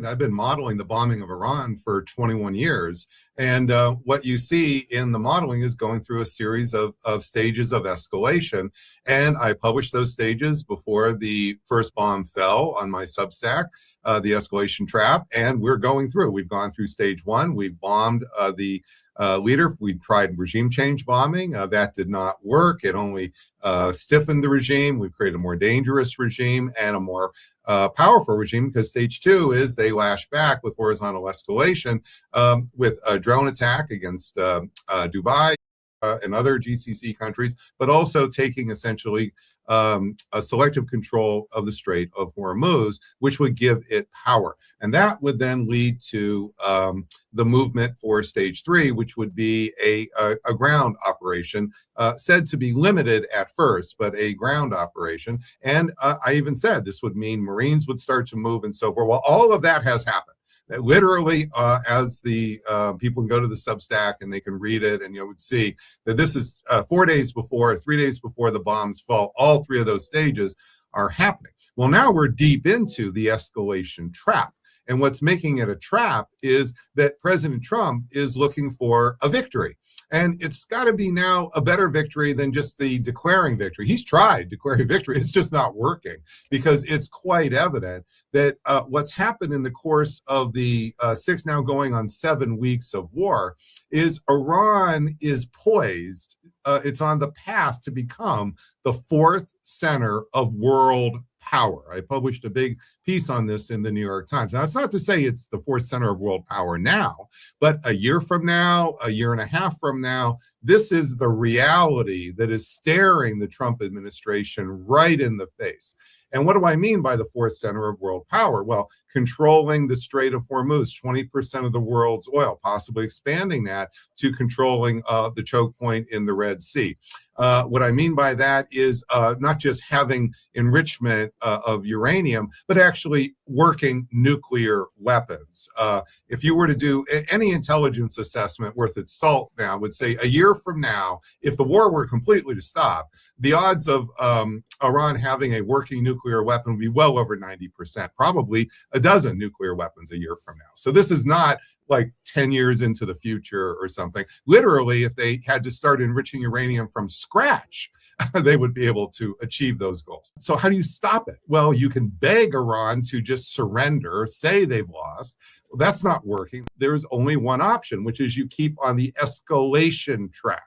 I've been modeling the bombing of Iran for 21 years. And what you see in the modeling is going through a series of stages of escalation. And I published those stages before the first bomb fell on my Substack, the escalation trap. And we're going through. We've gone through stage one. We've bombed the leader. We tried regime change bombing. That did not work. It only stiffened the regime. We've created a more dangerous regime and a more powerful regime, because stage two is they lash back with horizontal escalation, with a drone attack against Dubai and other GCC countries, but also taking essentially a selective control of the Strait of Hormuz, which would give it power. And that would then lead to the movement for stage three, which would be a ground operation, said to be limited at first, but a ground operation. And I even said this would mean Marines would start to move and so forth. Well, all of that has happened. Literally, as the people can go to the Substack and they can read it, and you would see that this is 3 days before the bombs fall. All three of those stages are happening. Well, now we're deep into the escalation trap. And what's making it a trap is that President Trump is looking for a victory. And it's got to be now a better victory than just the declaring victory. He's tried declaring victory. It's just not working, because it's quite evident that what's happened in the course of the 6, now going on 7 weeks of war, is Iran is poised. It's on the path to become the fourth center of world power. I published a big piece on this in the New York Times. Now, it's not to say it's the fourth center of world power now, but a year from now, a year and a half from now, this is the reality that is staring the Trump administration right in the face. And what do I mean by the fourth center of world power? Well, controlling the Strait of Hormuz, 20% of the world's oil, possibly expanding that to controlling the choke point in the Red Sea. What I mean by that is not just having enrichment of uranium, but actually working nuclear weapons. If you were to do any intelligence assessment worth its salt now, would say a year from now, if the war were completely to stop, the odds of Iran having a working nuclear weapon would be well over 90%, probably a dozen nuclear weapons a year from now. So this is not like 10 years into the future or something. Literally, if they had to start enriching uranium from scratch, they would be able to achieve those goals. So how do you stop it? Well, you can beg Iran to just surrender, say they've lost. Well, that's not working. There's only one option, which is you keep on the escalation track.